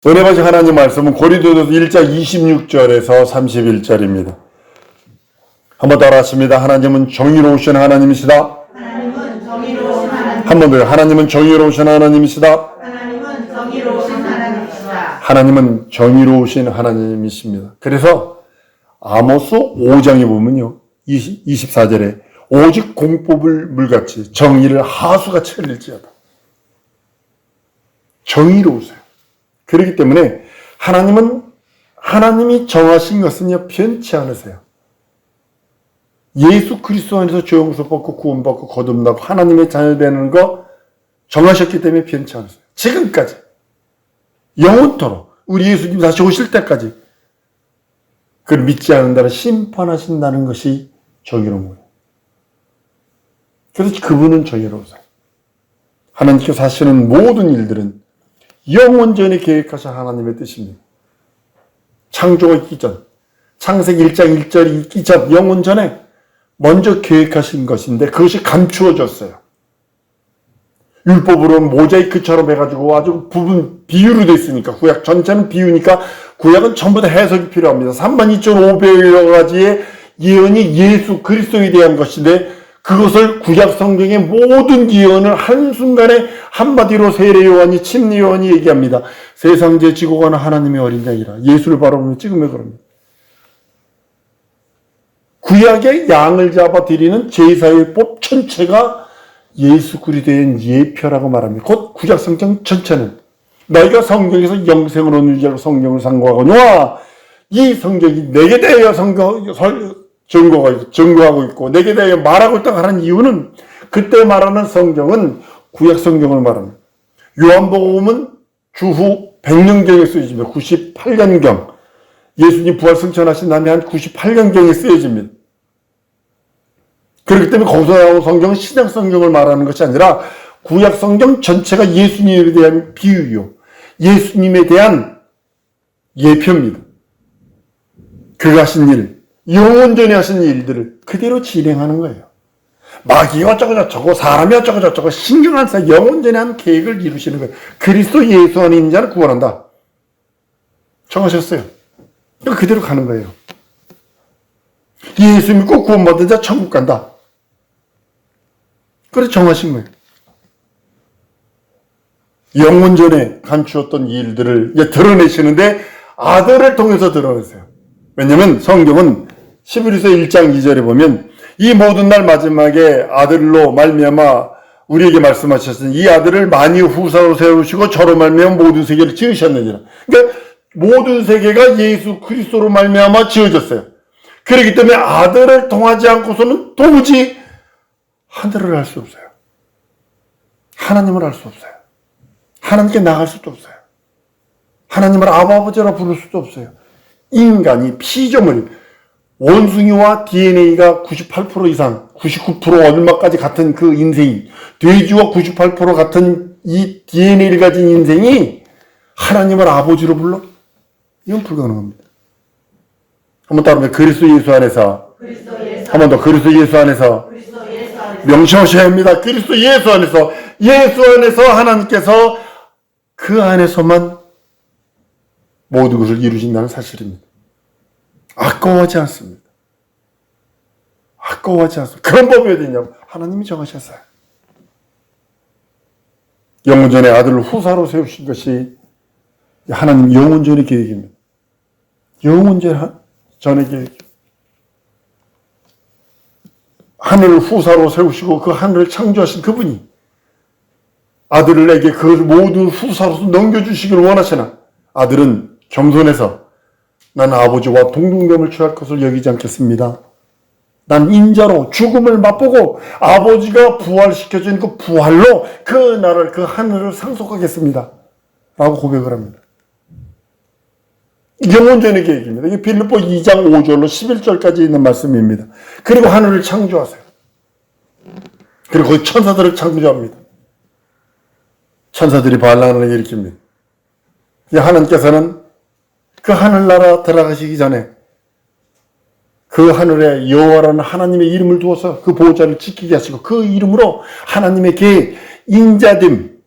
은혜 받으신 하나님 말씀은 고린도전서 1장 26절에서 31절입니다. 한번 따라 하십니다. 하나님은 정의로우신 하나님이시다. 하나님은 정의로우신 하나님. 한 번 더. 하나님은 정의로우신 하나님이시다. 하나님은 정의로우신 하나님이시다. 하나님은 정의로우신 하나님이십니다. 그래서 아모스 5장에 보면요. 24절에 오직 공 뽑을 물같이 정의를 하수같이 흘릴지어다. 정의로우세요. 그렇기 때문에 하나님이 정하신 것은요, 변치 않으세요. 예수 그리스도 안에서 죄 용서받고 구원받고 거듭나고 하나님의 자녀 되는 거 정하셨기 때문에 변치 않으세요. 지금까지 영원토록 우리 예수님 다시 오실 때까지 그걸 믿지 않는다는 심판하신다는 것이 정의로운 거예요. 그래서 그분은 정의로우세요. 하나님께서 하시는 모든 일들은 영원전에 계획하신 하나님의 뜻입니다. 창조가 있기 전, 창세기 1장 1절이 있기 전, 영원전에 먼저 계획하신 것인데 그것이 감추어졌어요. 율법으로는 모자이크처럼 해가지고 아주 부분 비유로 되어 있으니까, 구약 전체는 비유니까 구약은 전부 다 해석이 필요합니다. 32,500여 가지의 예언이 예수 그리스도에 대한 것인데 그것을 구약 성경의 모든 예언을 한순간에 한마디로 세례 요한이 침례 요한이 얘기합니다. 세상제 지고 가는 하나님의 어린 양이라. 예수를 바라보며 찍으며 그럽니다. 구약의 양을 잡아 드리는 제사의 법 전체가 예수 그리스도의 예표라고 말합니다. 곧 구약 성경 전체는 너희가 성경에서 영생을 얻는 자로 성경을 상고하거니와 이 성경이 내게 대하여 증거하고 있고 내게 대하여 말하고 있다고 하는 이유는 그때 말하는 성경은 구약 성경을 말합니다. 요한복음은 주후 100년경에 쓰여집니다. 98년경. 예수님 부활 승천하신 다음에 한 98년경에 쓰여집니다. 그렇기 때문에 거기서 나온 성경은 신약 성경을 말하는 것이 아니라 구약 성경 전체가 예수님에 대한 비유요. 예수님에 대한 예표입니다. 그가 하신 일, 영원전에 하신 일들을 그대로 진행하는 거예요. 마귀가 어쩌고저쩌고 사람이 어쩌고저쩌고 신경 안 써. 영원전에 한 계획을 이루시는 거예요. 그리스도 예수 안에 있는 자는 구원한다. 정하셨어요. 그대로 가는 거예요. 예수 믿고 구원받은 자 천국 간다. 그래서 정하신 거예요. 영원전에 감추었던 일들을 이제 드러내시는데 아들을 통해서 드러내세요. 왜냐하면 성경은 히브리서 1장 2절에 보면 이 모든 날 마지막에 아들로 말미암아 우리에게 말씀하셨으니 이 아들을 만유 후사로 세우시고 저로 말미암아 모든 세계를 지으셨느니라. 그러니까 모든 세계가 예수 그리스도로 말미암아 지어졌어요. 그렇기 때문에 아들을 통하지 않고서는 도무지 하늘을 알 수 없어요. 하나님을 알 수 없어요. 하나님께 나갈 수도 없어요. 하나님을 아버지라 부를 수도 없어요. 인간이 피조물, 원숭이와 DNA가 98% 이상, 99% 얼마까지 같은 그 인생이, 돼지와 98% 같은 이 DNA를 가진 인생이 하나님을 아버지로 불러? 이건 불가능합니다. 한번 따르면 그리스도 예수 안에서, 한 번 더 그리스도 예수 안에서, 명심하셔야 합니다. 그리스도 예수 안에서 하나님께서 그 안에서만 모든 것을 이루신다는 사실입니다. 아까워하지 않습니다. 아까워하지 않습니다. 그런 법이 어디 있냐고. 하나님이 정하셨어요. 영원전에 아들을 후사로 세우신 것이 하나님 영원전의 계획입니다. 영원전의 계획. 하늘을 후사로 세우시고 그 하늘을 창조하신 그분이 아들을 내게 그 모든 후사로서 넘겨주시기를 원하시나 아들은 겸손해서 난 아버지와 동등됨을 취할 것을 여기지 않겠습니다. 난 인자로 죽음을 맛보고 아버지가 부활시켜준 그 부활로 그 나라를 그 하늘을 상속하겠습니다. 라고 고백을 합니다. 영원전의 계획입니다. 이게 빌립보 2장 5절로 11절까지 있는 말씀입니다. 그리고 하늘을 창조하세요. 그리고 거기 천사들을 창조합니다. 천사들이 반란을 일으킵니다. 하나님께서는 그 하늘나라 들어가시기 전에 그 하늘에 여호와라는 하나님의 이름을 두어서 그 보호자를 지키게 하시고 그 이름으로 하나님의 계획, 인자됨,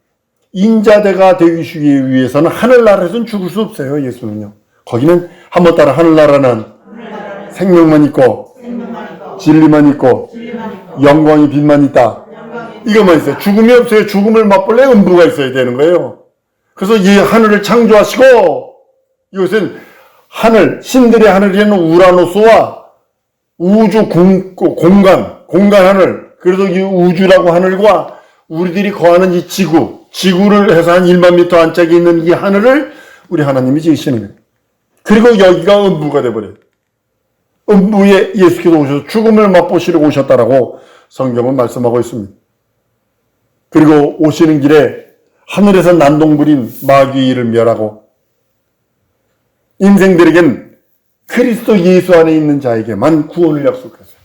인자대가 되기 위해서는 하늘나라에서는 죽을 수 없어요. 예수는요. 거기는 한번 따라 하늘나라는 생명만 있고 진리만 있고 영광이 빛만 있다. 이것만 있어요. 죽음이 없어요. 죽음을 맛볼래 음부가 있어야 되는 거예요. 그래서 이 하늘을 창조하시고, 이것은 하늘, 신들의 하늘에는 우라노스와 우주 공간 하늘, 그래서 이 우주라고 하늘과 우리들이 거하는 이 지구를 해서 한 1만 미터 안짝에 있는 이 하늘을 우리 하나님이 지으시는 거예요. 그리고 여기가 음부가 돼버려요. 음부에 예수께서 오셔서 죽음을 맛보시러 오셨다라고 성경은 말씀하고 있습니다. 그리고 오시는 길에 하늘에서 난동부린 마귀를 멸하고 인생들에겐 그리스도 예수 안에 있는 자에게만 구원을 약속했어요.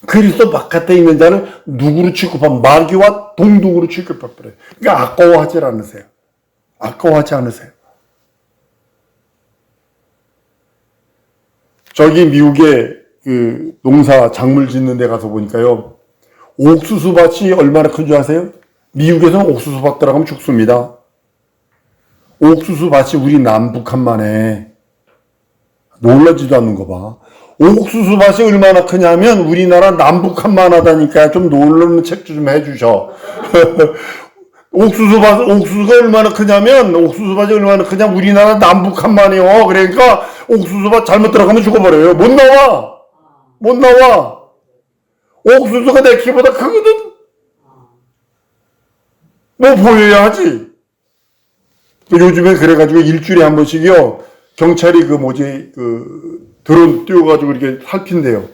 그리스도 바깥에 있는 자는 누구로 취급한 마귀와 동독으로 취급해버려요. 그러니까 아까워하지 않으세요. 아까워하지 않으세요. 저기 미국에 그 농사 작물 짓는 데 가서 보니까요. 옥수수 밭이 얼마나 큰 줄 아세요? 미국에서는 옥수수 밭 들어가면 죽습니다. 옥수수 밭이 우리 남북한만에 놀라지도 않는 거 봐. 옥수수 밭이 얼마나 크냐면 우리나라 남북한만 하다니까 좀 놀라는 책 좀 해주셔. 옥수수가 얼마나 크냐면 옥수수밭이 얼마나 크냐면 우리나라 남북한만이요. 그러니까 옥수수밭 잘못 들어가면 죽어버려요. 못 나와. 못 나와. 옥수수가 내 키보다 크거든. 뭐 보여야 하지. 요즘에 그래가지고 일주일에 한 번씩이요. 경찰이 드론 띄워가지고 이렇게 살핀대요.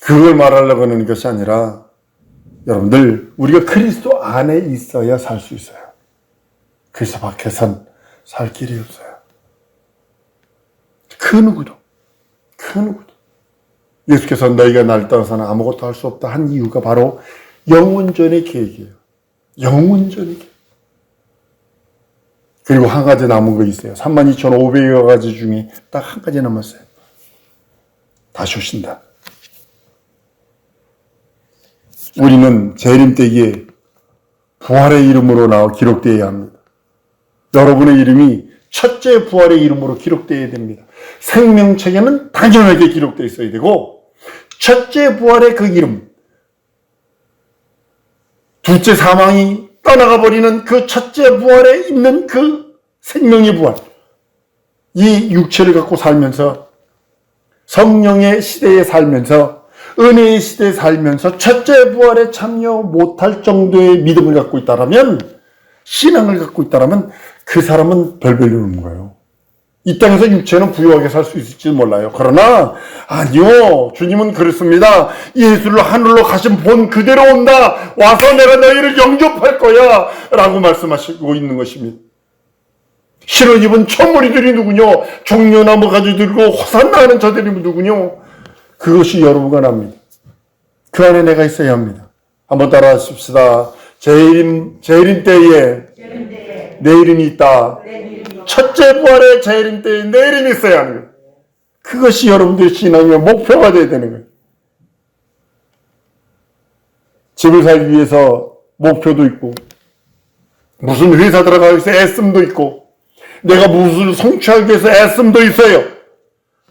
그걸 말하려고 하는 것이 아니라 여러분들 우리가 그리스도 안에 있어야 살 수 있어요. 그리스도 밖에선 살 길이 없어요. 그 누구도 예수께서 너희가 나를 떠나서는 아무것도 할 수 없다 한 이유가 바로 영원전의 계획이에요. 영원전의 계획. 그리고 한 가지 남은 거 있어요. 32,500여 가지 중에 딱 한 가지 남았어요. 다시 오신다. 우리는 재림 때에 부활의 이름으로 나와 기록되어야 합니다. 여러분의 이름이 첫째 부활의 이름으로 기록되어야 됩니다. 생명책에는 당연하게 기록되어 있어야 되고 첫째 부활의 그 이름, 둘째 사망이 떠나가 버리는 그 첫째 부활에 있는 그 생명의 부활, 이 육체를 갖고 살면서 성령의 시대에 살면서 은혜의 시대에 살면서 첫째 부활에 참여 못할 정도의 믿음을 갖고 있다라면, 신앙을 갖고 있다라면 그 사람은 별별로 없는 거예요. 이 땅에서 육체는 부유하게 살 수 있을지도 몰라요. 그러나 아니요, 주님은 그렇습니다. 예수를 하늘로 가신 본 그대로 온다. 와서 내가 너희를 영접할 거야 라고 말씀하시고 있는 것입니다. 신을 입은 천무리들이 누구뇨? 종려나무 가지 들고 호산나 하는 저들이 누구뇨? 그것이 여러분과 납니다. 그 안에 내가 있어야 합니다. 한번 따라 하십시다. 재림 때에 내 이름이 있다. 첫째 부활의 재림 때에 내 이름이 있어야 하는 거예요. 그것이 여러분들의 신앙의 목표가 되어야 되는 거예요. 집을 살기 위해서 목표도 있고, 무슨 회사 들어가기 위해서 애씀도 있고, 내가 무엇을 성취하기 위해서 애씀도 있어요.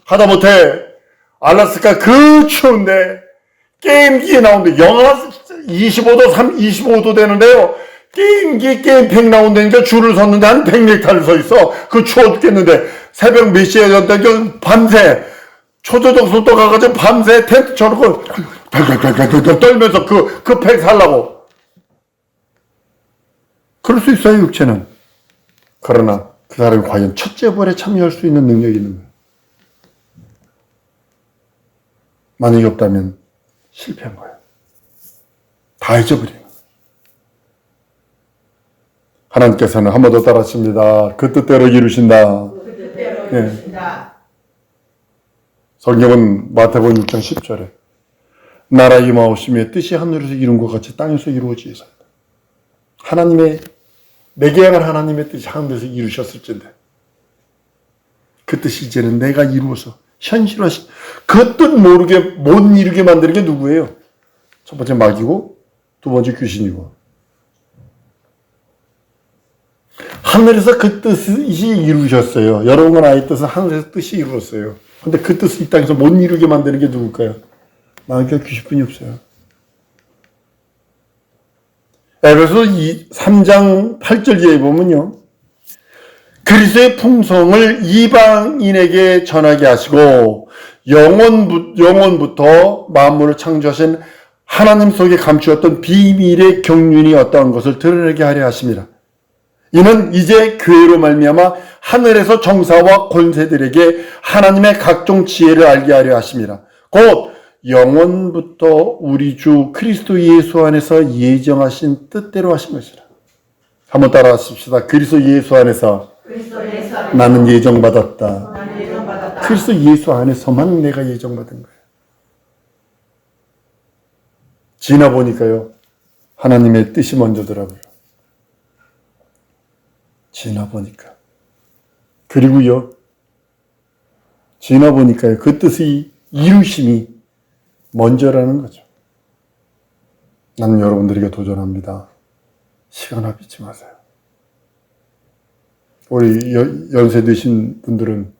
하다못해 알라스카 그 추운데 게임기에 나오는데 영하 25도 되는데요. 게임팩 나온다니까 줄을 섰는데 한 100m를 서 있어. 그 추워 죽겠는데 새벽 몇 시에 졌다니까 밤새 초저녁 속도 가가지고 밤새 텐트 쳐놓고 덜덜덜덜 떨면서 그 팩 살라고. 그럴 수 있어요, 육체는. 그러나 그 사람이 과연 첫째 부활에 참여할 수 있는 능력이 있는 거예요. 만약에 없다면 실패한 거예요. 다 잊어버린 거예요. 하나님께서는 한 번 더 따라하십니다. 그 뜻대로 이루신다. 그 뜻대로 예. 이루신다. 성경은 마태복음 6장 10절에 나라 임하오심에 뜻이 하늘에서 이룬 것 같이 땅에서 이루어지이소이다. 하나님의 내게 향한 하나님의 뜻이 하늘에서 이루셨을진데 그 뜻이 이제는 내가 이루어서 그 뜻 모르게 못 이루게 만드는 게 누구예요? 첫 번째 마귀고 두 번째 귀신이고. 하늘에서 그 뜻이 이루셨어요. 여러분과 나의 뜻은 하늘에서 뜻이 이루었어요. 근데 그 뜻을 이 땅에서 못 이루게 만드는 게 누굴까요? 마귀와 귀신뿐이 없어요. 에베소 3장 8절 에 보면요. 그리스도의 풍성을 이방인에게 전하게 하시고 영원부터 만물을 창조하신 하나님 속에 감추었던 비밀의 경륜이 어떠한 것을 드러내게 하려 하십니다. 이는 이제 교회로 말미암아 하늘에서 정사와 권세들에게 하나님의 각종 지혜를 알게 하려 하십니다. 곧 영원부터 우리 주 그리스도 예수 안에서 예정하신 뜻대로 하신 것이라. 한번 따라 하십시다. 그리스도 예수 안에서 나는 예정받았다. 그리스도 예수 안에서만 내가 예정받은 거예요. 지나보니까요. 하나님의 뜻이 먼저더라고요. 지나보니까. 그리고요. 지나보니까요. 그 뜻의 이루심이 먼저라는 거죠. 나는 여러분들에게 도전합니다. 시간 아끼지 마세요. 우리 연세 드신 분들은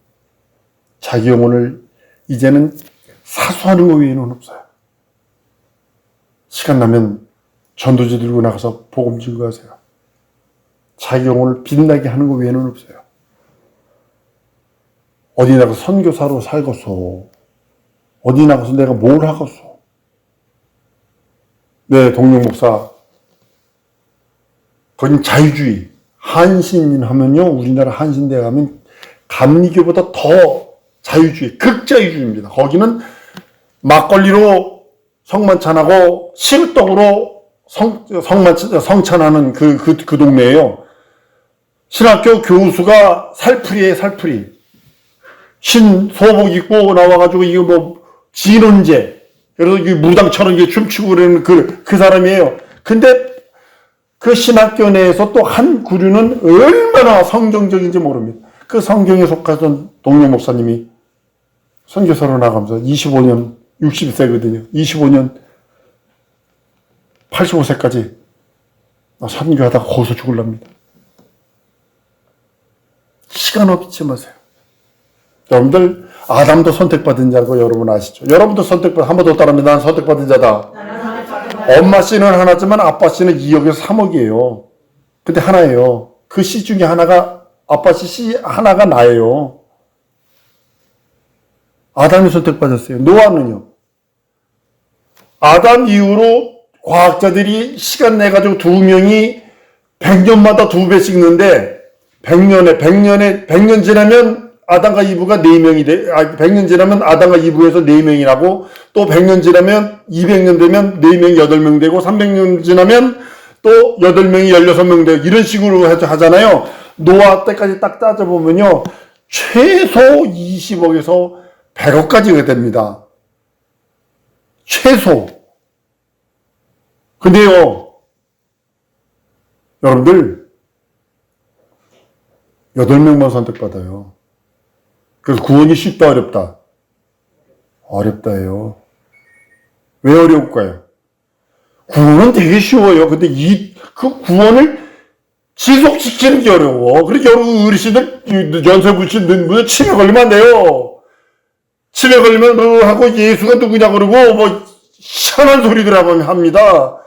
자기 영혼을 이제는 사수하는 것 외에는 없어요. 시간 나면 전도지 들고 나가서 복음 증거하세요. 자기 영혼을 빛나게 하는 것 외에는 없어요. 어디 나가서 선교사로 살고서 어디 나가서 내가 뭘 하겠어. 네, 동영 목사. 거긴 자유주의. 한신 하면요, 우리나라 한신대 가면 감리교보다 더 자유주의, 극자유주의입니다. 거기는 막걸리로 성만찬하고 시루떡으로 성찬하는 그 동네예요. 신학교 교수가 살풀이에요, 살풀이. 소복 입고 나와가지고 이거 뭐 진원제, 그래서 무당처럼 이게 춤추고 그러는 그 사람이에요. 근데 그 신학교 내에서 또 한 구류는 얼마나 성경적인지 모릅니다. 그 성경에 속하던 동료 목사님이 선교사로 나가면서 25년, 60세거든요. 25년, 85세까지 선교하다가 거기서 죽으랍니다. 시간 없지 마세요. 여러분들, 아담도 선택받은 자고 여러분 아시죠? 여러분도 한 번 더 따라합니다. 나는 선택받은 자다. 엄마 씨는 하나지만 아빠 씨는 2억에서 3억이에요. 근데 하나예요. 그 씨 중에 하나가, 아빠 씨 하나가 나예요. 아담이 선택받았어요. 노아는요. 아담 이후로 과학자들이 시간 내가지고 두 명이 100년마다 2배씩 넣는데 100년 지나면 아담과 이브가 4명이 돼. 100년 지나면 아담과 이브에서 4명이 나고 또 100년 지나면 200년 되면 4명이 8명 되고 300년 지나면 또 8명이 16명 되고 이런 식으로 하잖아요. 노아 때까지 딱 따져보면요. 최소 20억에서 100억까지가 됩니다. 최소. 근데요. 여러분들 8명만 선택받아요. 그래서 구원이 쉽다 어렵다? 어렵다예요. 왜 어려울까요? 구원은 되게 쉬워요. 근데 그 구원을 지속시키는 게 어려워. 그러니까 여러분 어르신들 연세 부신 치매 걸리면 안 돼요. 치매 걸리면 뭐 하고 예수가 누구냐 그러고 뭐 희한한 소리들 합니다.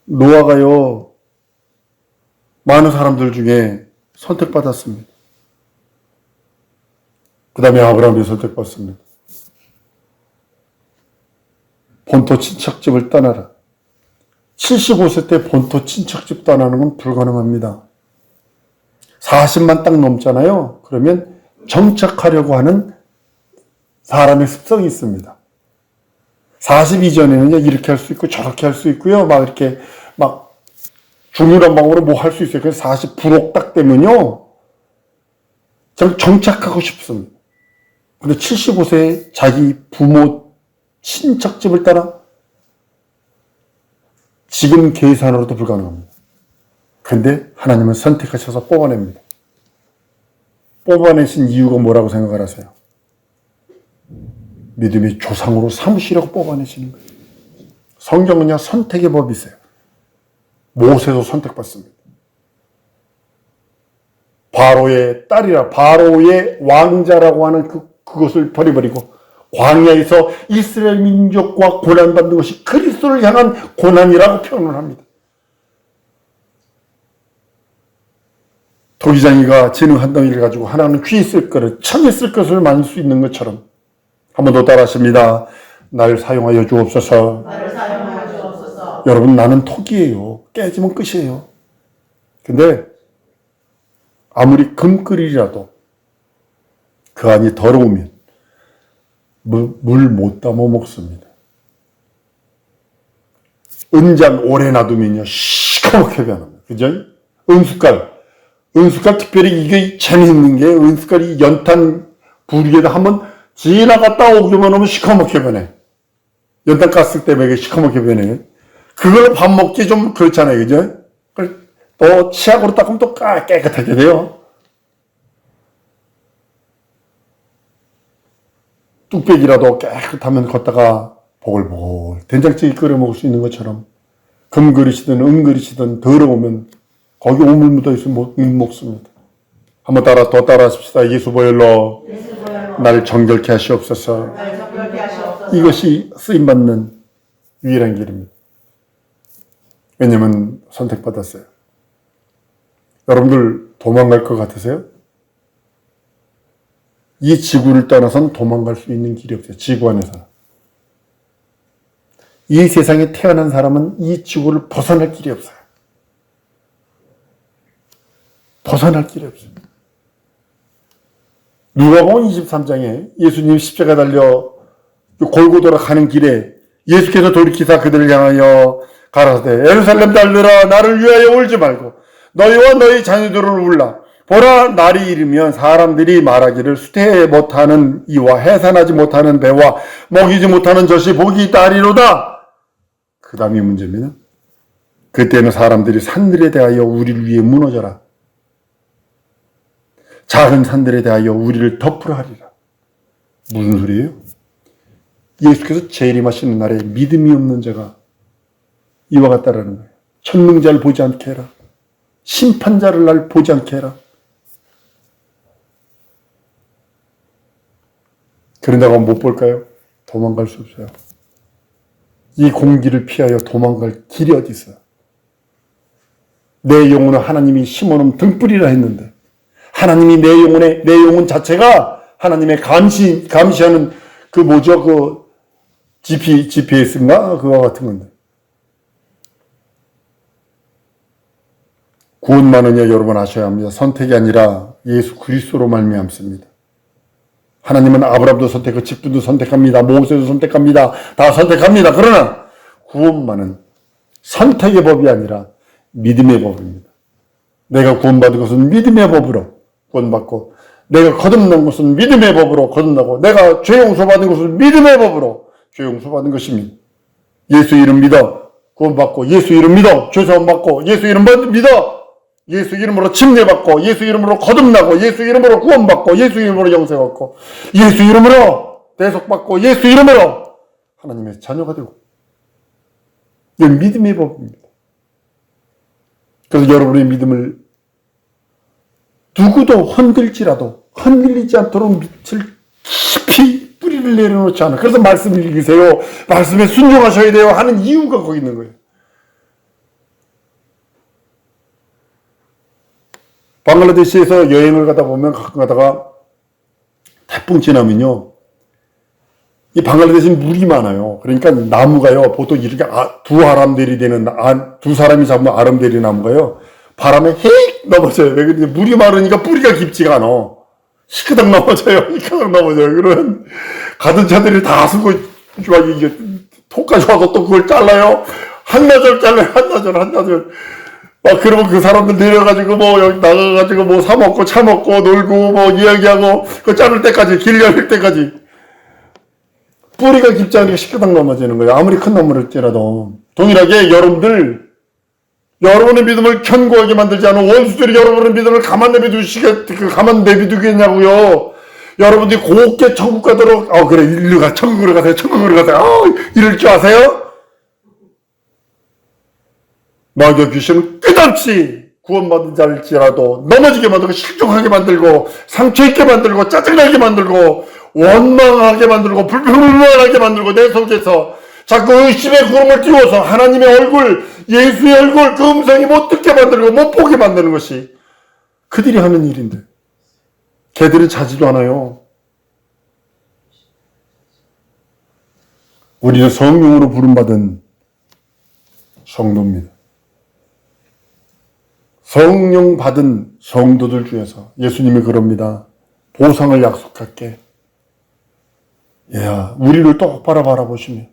노아가요. 많은 사람들 중에 선택받았습니다. 그 다음에 아브라함이 선택받습니다. 본토 친척집을 떠나라. 75세 때 본토 친척집 떠나는 건 불가능합니다. 40만 딱 넘잖아요. 그러면 정착하려고 하는 사람의 습성이 있습니다. 40 이전에는요, 이렇게 할 수 있고 저렇게 할 수 있고요. 막 이렇게 막 중요한 방법으로 뭐 할 수 있어요. 그래서 40 불혹 딱 되면요. 저는 정착하고 싶습니다. 근데 75세에 자기 부모 친척집을 따라 지금 계산으로도 불가능합니다. 근데 하나님은 선택하셔서 뽑아냅니다. 뽑아내신 이유가 뭐라고 생각을 하세요? 믿음의 조상으로 삼으시라고 뽑아내시는 거예요. 성경은요, 선택의 법이세요. 모세도 선택받습니다. 바로의 딸이라, 바로의 왕자라고 하는 그것을 버려버리고 광야에서 이스라엘 민족과 고난받는 것이 그리스도를 향한 고난이라고 표현을 합니다. 도기장이가 진흙 한 덩이를 가지고 하나는 귀에 쓸 것을, 천에 쓸 것을 만들 수 있는 것처럼 한 번 더 따라하십니다. 날 사용하여 주옵소서. 나를 사용하여 주옵소서. 여러분, 나는 톡이에요. 깨지면 끝이에요. 근데 아무리 금끓이라도 그 안이 더러우면 물 못 담아 먹습니다. 은장 오래 놔두면요, 시커멓게 변합니다. 그죠? 은숟갈 특별히 이게 재미있는 게, 은숟갈이 연탄 불에다 한번 지나갔다 오기만 하면 시커멓게 변해. 연탄 깠을 때 이게 시커멓게 변해요. 그걸 밥 먹기 좀 그렇잖아요. 그죠? 또 치약으로 닦으면 또 깨끗하게 돼요. 뚝배기라도 깨끗하면 걷다가 보글보글 된장찌개 끓여 먹을 수 있는 것처럼 금그릇이든 은그릇이든 더러우면 거기 오물 묻어 있으면 못 먹습니다. 한번 더 따라 하십시다. 예수 보혈로 나를 정결케 하시옵소서. 나를 정결케 하시옵소서. 이것이 쓰임받는 유일한 길입니다. 왜냐면 선택받았어요. 여러분들 도망갈 것 같으세요? 이 지구를 떠나선 도망갈 수 있는 길이 없어요. 지구 안에서. 이 세상에 태어난 사람은 이 지구를 벗어날 길이 없어요. 벗어날 길이 없어요. 누가복음 23장에 예수님 십자가 달려 골고다로 가는 길에 예수께서 돌이키사 그들을 향하여 가라사대 예루살렘 딸들아 나를 위하여 울지 말고 너희와 너희 자녀들을 울라. 보라 날이 이르면 사람들이 말하기를 수태 못하는 이와 해산하지 못하는 배와 먹이지 못하는 젖이 복이 있다리로다. 그 다음이 문제입니다. 그때는 사람들이 산들에 대하여 우리를 위해 무너져라. 작은 산들에 대하여 우리를 덮으라 하리라. 무슨 소리예요? 예수께서 재림하시는 날에 믿음이 없는 자가 이와 같다라는 거예요. 천능자를 보지 않게 해라. 심판자를 날 보지 않게 해라. 그런다고 못 볼까요? 도망갈 수 없어요. 이 공기를 피하여 도망갈 길이 어디 있어요? 내 영혼은 하나님이 심어놓은 등불이라 했는데 하나님이 내 영혼 자체가 하나님의 감시하는 그 뭐죠? 그 GPS인가? 그거 같은 건데. 구원만은요, 여러분 아셔야 합니다. 선택이 아니라 예수 그리스도로 말미암습니다. 하나님은 아브라함도 선택하고 직분도 선택합니다. 모세도 선택합니다. 다 선택합니다. 그러나 구원만은 선택의 법이 아니라 믿음의 법입니다. 내가 구원받은 것은 믿음의 법으로 구원받고 내가 거듭난 것은 믿음의 법으로 거듭나고 내가 죄 용서받은 것은 믿음의 법으로 죄 용서받은 것입니다. 예수 이름 믿어 구원받고 예수 이름 믿어 죄 사함받고 예수 이름 믿어 예수 이름으로 침례받고 예수 이름으로 거듭나고 예수 이름으로 구원받고 예수 이름으로 영생받고 예수 이름으로 대속받고 예수 이름으로 하나님의 자녀가 되고 이건 믿음의 법입니다. 그래서 여러분의 믿음을 누구도 흔들지라도 흔들리지 않도록 밑을 깊이 뿌리를 내려놓지 않아. 그래서 말씀을 읽으세요. 말씀에 순종하셔야 돼요 하는 이유가 거기 있는 거예요. 방글라데시에서 여행을 가다 보면 가끔 가다가 태풍 지나면요. 이 방글라데시는 물이 많아요. 그러니까 나무가요. 보통 이렇게 두 아람들이 되는, 두 사람이 잡으면 아람들이 나무가요. 바람에 휙 넘어져요. 왜 그러지? 물이 많으니까 뿌리가 깊지가 않아. 시끄덕 넘어져요. 시끄덕 넘어져요. 그러면 가던 차들이 다 쓰고 막 이게 톡까지 와서 또 그걸 잘라요. 한나절 잘라요. 한나절. 막 그러면 그 사람들 내려가지고 뭐 여기 나가가지고 뭐 사 먹고 차 먹고 놀고 뭐 이야기하고 그 자를 때까지 길 열릴 때까지 뿌리가 깊지 않으니까 시끄덕 넘어지는 거예요. 아무리 큰 나무를지라도 동일하게 여러분의 믿음을 견고하게 만들지 않은 원수들이 여러분의 믿음을 가만 내비두겠냐고요. 여러분들이 곱게 천국 가도록, 그래, 일로 가, 천국으로 가세요, 천국으로 가세요. 이럴 줄 아세요? 마귀와 귀신은 끝없이 구원받은 자일지라도 넘어지게 만들고, 실종하게 만들고, 상처 있게 만들고, 짜증나게 만들고, 원망하게 만들고, 불평불만하게 만들고, 내 속에서 자꾸 의심의 구름을 띄워서 하나님의 얼굴, 예수의 얼굴, 그 음성이 못 듣게 만들고, 못 보게 만드는 것이 그들이 하는 일인데, 걔들은 자지도 않아요. 우리는 성령으로 부름받은 성도입니다. 성령 받은 성도들 중에서 예수님이 그럽니다. 보상을 약속할게. 야, 우리를 똑바로 바라보시며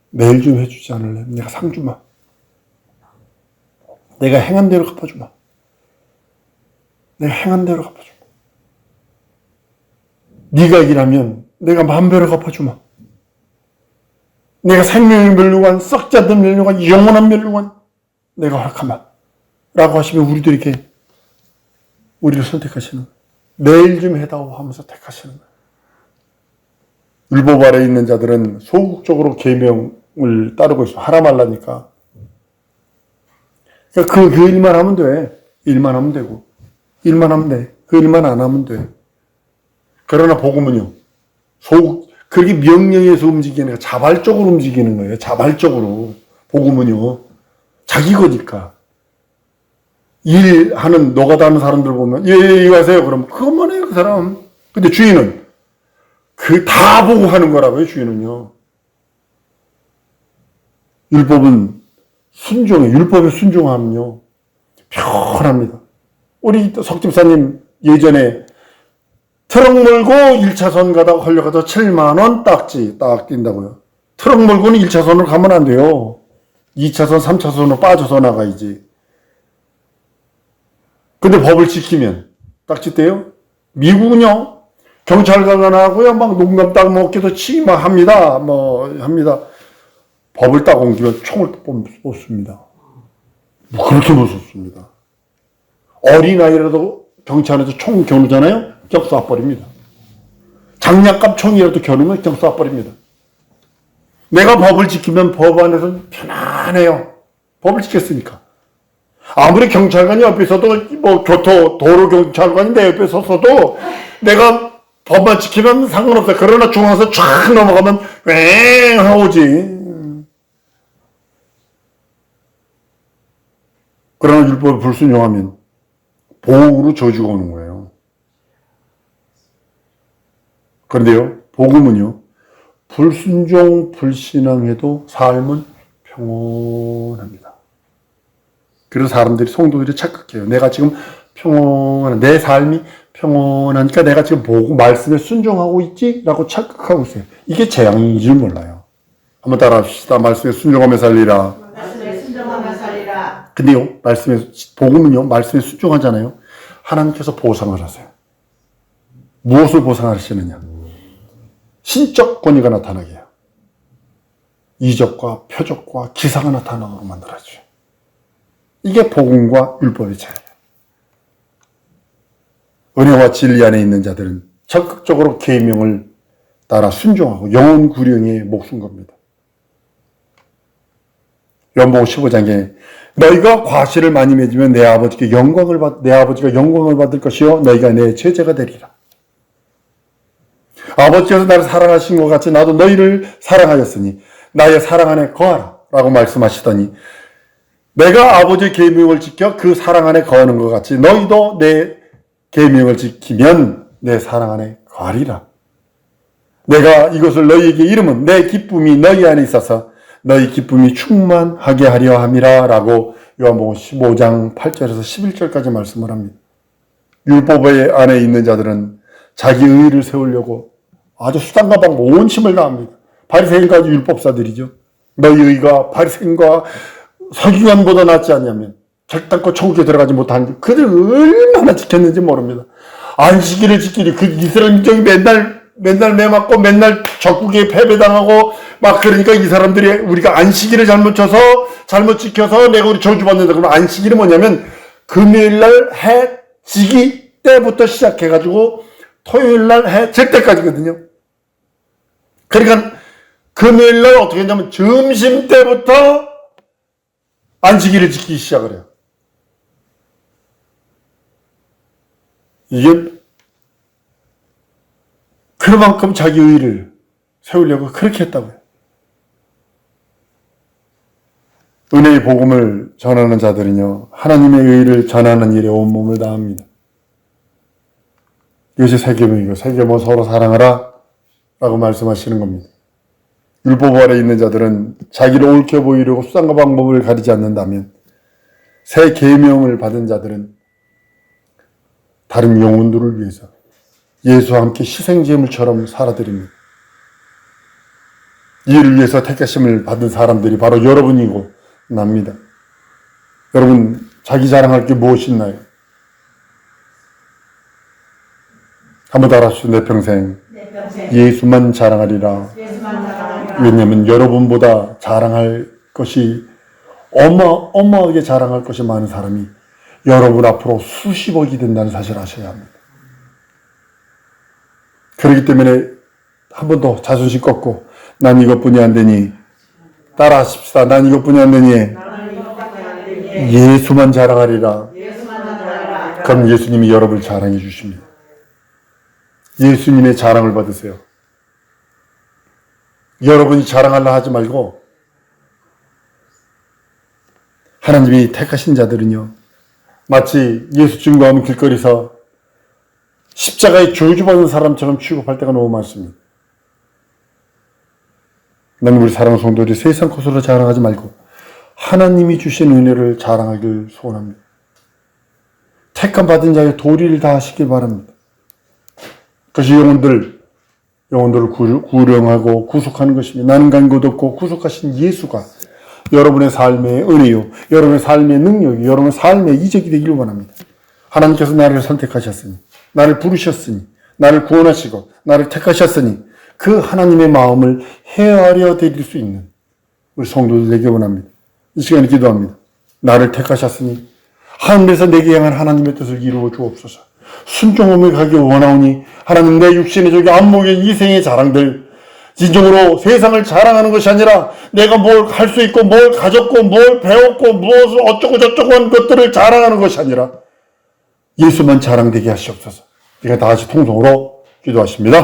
내일 좀 해주지 않을래? 내가 상 주마. 내가 행한 대로 갚아주마. 내가 행한 대로 갚아주마. 네가 일하면 내가 만배로 갚아주마. 내가 생명의 멸류관, 썩지 않는 멸류관, 영원한 멸류관 내가 허락하마. 라고 하시면 우리도 이렇게 우리를 선택하시는 거예요. 내일 좀 해다오 하면서 택하시는 거예요. 율법 아래에 있는 자들은 소극적으로 계명을 따르고 있어. 하라 말라니까. 그러니까 그 일만 하면 돼. 일만 하면 되고. 일만 하면 돼. 그 일만 안 하면 돼. 그러나 복음은요. 그렇게 명령에서 움직이는 거예요. 자발적으로 움직이는 거예요. 자발적으로. 복음은요. 자기 거니까. 일하는 노가다 하는 사람들 보면 이거 하세요. 그럼 그것만 해요. 그 사람. 근데 주인은 그 다 보고 하는 거라고요. 주인은요. 율법은 순종해. 율법에 순종하면요. 편합니다. 우리 석집사님 예전에 트럭 몰고 1차선 가다가 걸려가서 7만 원 딱 뛴다고요. 트럭 몰고는 1차선으로 가면 안 돼요. 2차선, 3차선으로 빠져서 나가야지. 근데 법을 지키면 딱지 떼요. 미국은요. 경찰관하고요. 막 농담 딱 먹기도 치기 막 합니다. 합니다. 법을 딱 옮기면 총을 뽑습니다. 그렇게 무섭습니다. 어린아이라도 경찰에서 총 겨누잖아요. 경 쏴버립니다. 장난감 총이라도 겨누면 경 쏴버립니다. 내가 법을 지키면 법 안에서 편안해요. 법을 지켰으니까. 아무리 경찰관이 옆에 있어도, 도로 경찰관이 내 옆에 섰어도, 내가 법만 지키면 상관없어요. 그러나 중앙에서 쫙 넘어가면, 왱! 하오지. 그러나 율법에 불순종하면, 보응으로 저주가 오는 거예요. 그런데요, 복음은요, 불순종, 불신앙해도 삶은 평온합니다. 그래서 사람들이, 성도들이 착각해요. 내가 지금 내 삶이 평온하니까 내가 지금 보고 말씀에 순종하고 있지? 라고 착각하고 있어요. 이게 재앙인 줄 몰라요. 한번 따라 합시다. 말씀에 순종하며 살리라. 말씀에 순종하며 살리라. 근데요, 복음은요, 말씀에 순종하잖아요. 하나님께서 보상을 하세요. 무엇을 보상하시느냐? 신적 권위가 나타나게 해요. 이적과 표적과 기사가 나타나도록 만들어줘요. 이게 복음과 율법의 차이예요. 은혜와 진리 안에 있는 자들은 적극적으로 계명을 따라 순종하고 영혼 구령에 목숨 겁니다. 요한복음 15장에 너희가 과실을 많이 맺으면 내 아버지가 영광을 받을 것이요 너희가 내 제자가 되리라. 아버지께서 나를 사랑하신 것 같이 나도 너희를 사랑하였으니 나의 사랑 안에 거하라 라고 말씀하시더니 내가 아버지의 계명을 지켜 그 사랑 안에 거하는 것 같이 너희도 내 계명을 지키면 내 사랑 안에 거하리라. 내가 이것을 너희에게 이름은 내 기쁨이 너희 안에 있어서 너희 기쁨이 충만하게 하려 함이라 라고 요한복음 15장 8절에서 11절까지 말씀을 합니다. 율법 안에 있는 자들은 자기 의의를 세우려고 아주 수단과 방법 온 힘을 다합니다. 바리새인과 율법사들이죠. 너희 의가 바리새인과 서기관보다 낫지 않냐면 결단코 천국에 들어가지 못한 그들 얼마나 지켰는지 모릅니다. 안식일을 지키니 그 이스라엘 민족이 맨날 매 맞고 맨날 적국에 패배당하고 막 그러니까 이 사람들이 우리가 안식일을 잘못 지켜서 내가 우리 저주받는다. 그러면 안식일이 뭐냐면 금요일날 해 지기 때부터 시작해가지고 토요일 날 해질 때까지거든요. 그러니까 금요일 날 어떻게 했냐면 점심 때부터 안식일을 지키기 시작을 해요. 이게 그만큼 자기 의의를 세우려고 그렇게 했다고요. 은혜의 복음을 전하는 자들은요, 하나님의 의의를 전하는 일에 온몸을 다합니다. 이것이 세계명이고, 세계모 서로 사랑하라 라고 말씀하시는 겁니다. 율법 아래 있는 자들은 자기를 옳게 보이려고 수단과 방법을 가리지 않는다면, 새 계명을 받은 자들은 다른 영혼들을 위해서 예수와 함께 희생제물처럼 살아드립니다. 이를 위해서 택하심을 받은 사람들이 바로 여러분이고 납니다. 여러분, 자기 자랑할 게 무엇이 있나요? 한번 따라하시죠. 내 평생 예수만 자랑하리라. 왜냐하면 여러분보다 자랑할 것이 어마어마하게 자랑할 것이 많은 사람이 여러분 앞으로 수십억이 된다는 사실을 아셔야 합니다. 그렇기 때문에 한 번 더 자존심 꺾고 난 이것뿐이 안 되니 따라하십시다. 난 이것뿐이 안 되니 예수만 자랑하리라. 그럼 예수님이 여러분을 자랑해 주십니다. 예수님의 자랑을 받으세요. 여러분이 자랑하려 하지 말고 하나님이 택하신 자들은요, 마치 예수 증거하면 길거리에서 십자가에 저주받은 사람처럼 취급할 때가 너무 많습니다. 나는 우리 사랑하는 성도들이 세상 것으로 자랑하지 말고 하나님이 주신 은혜를 자랑하길 소원합니다. 택함 받은 자의 도리를 다 하시길 바랍니다. 그것이 영혼들을 구령하고 구속하는 것입니다. 나는 간 곳 없고 구속하신 예수가 여러분의 삶의 은혜요, 여러분의 삶의 능력이, 여러분의 삶의 이적이 되기를 원합니다. 하나님께서 나를 선택하셨으니, 나를 부르셨으니, 나를 구원하시고 나를 택하셨으니 그 하나님의 마음을 헤아려 드릴 수 있는 우리 성도들 되기 원합니다. 이 시간에 기도합니다. 나를 택하셨으니 하늘에서 내게 향한 하나님의 뜻을 이루어 주옵소서. 순종함을 가기 원하오니 하나님, 내 육신의 저기 안목의 이생의 자랑들 진정으로 세상을 자랑하는 것이 아니라 내가 뭘 할 수 있고 뭘 가졌고 뭘 배웠고 무엇을 어쩌고 저쩌고 한 것들을 자랑하는 것이 아니라 예수만 자랑되게 하시옵소서. 우리가 다 같이 통성으로 기도하십니다.